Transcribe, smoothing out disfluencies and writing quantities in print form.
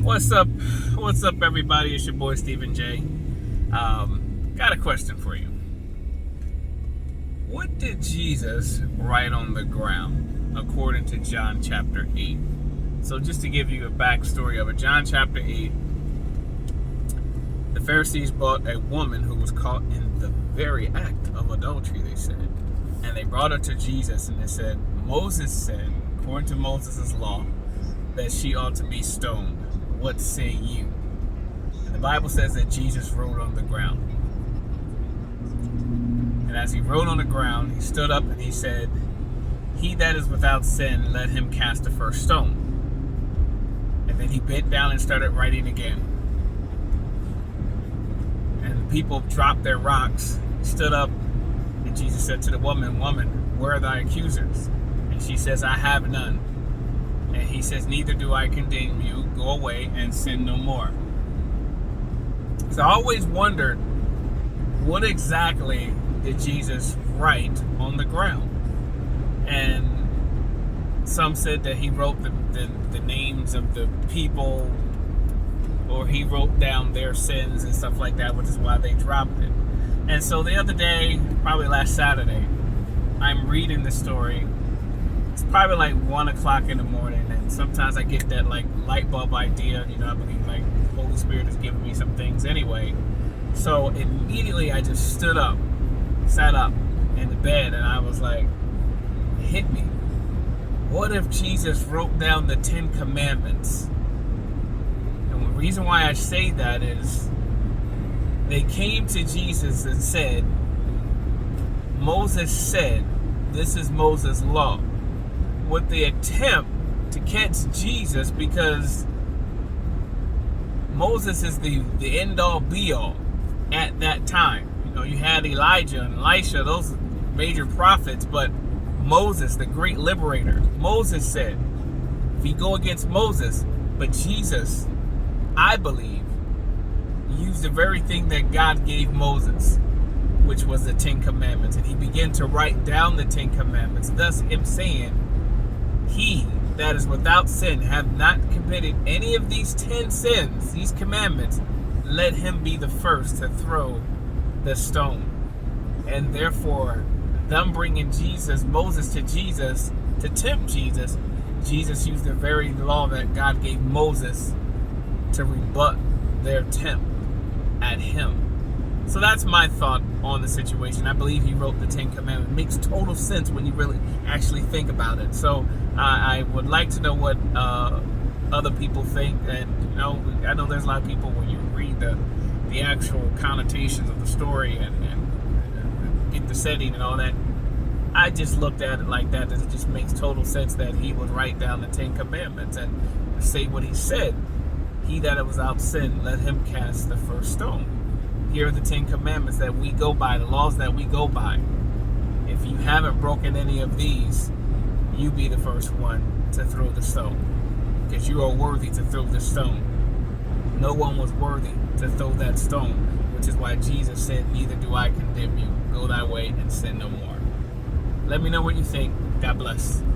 What's up? What's up, everybody? It's your boy Stephen J. Got a question for you. What did Jesus write on the ground according to John chapter 8? So just to give you a backstory of it, John chapter 8, the Pharisees brought a woman who was caught in the very act of adultery, they said. And they brought her to Jesus and they said, Moses said, according to Moses' law, that she ought to be stoned. What say you? And the Bible says that Jesus wrote on the ground. And as he wrote on the ground, he stood up and he said, he that is without sin, let him cast the first stone. And then he bent down and started writing again. And the people dropped their rocks, stood up, and Jesus said to the woman, woman, where are thy accusers? And she says, I have none. And he says, neither do I condemn you. Go away and sin no more. So I always wondered, what exactly did Jesus write on the ground? And some said that he wrote the names of the people, or he wrote down their sins and stuff like that, which is why they dropped it. And so the other day, probably last Saturday, I'm reading the story. It's probably like 1 o'clock in the morning, and sometimes I get that like light bulb idea. I believe like the Holy Spirit has given me some things anyway. So immediately I just stood up, sat up in the bed, and I was like, it hit me. What if Jesus wrote down the 10 Commandments? And the reason why I say that is they came to Jesus and said, Moses said, this is Moses' law. With the attempt to catch Jesus, because Moses is the end-all be-all at that time. You had Elijah and Elisha, those major prophets, but Moses, the great liberator, Moses said, if you go against Moses, but Jesus, I believe, used the very thing that God gave Moses, which was the 10 Commandments, and he began to write down the 10 Commandments, thus him saying, he that is without sin have not committed any of these 10 sins, these commandments, let him be the first to throw the stone. And therefore, them bringing Moses to Jesus, to tempt Jesus, Jesus used the very law that God gave Moses to rebut their attempt at him. So that's my thought on the situation. I believe he wrote the 10 Commandments. It makes total sense when you really actually think about it. So I would like to know what other people think. And I know there's a lot of people, when you read the actual connotations of the story and get the setting and all that, I just looked at it like that. It just makes total sense that he would write down the 10 Commandments and say what he said. He that is without sin, let him cast the first stone. Here are the 10 Commandments that we go by, the laws that we go by. If you haven't broken any of these, you be the first one to throw the stone, because you are worthy to throw the stone. No one was worthy to throw that stone, which is why Jesus said, neither do I condemn you. Go thy way and sin no more. Let me know what you think. God bless.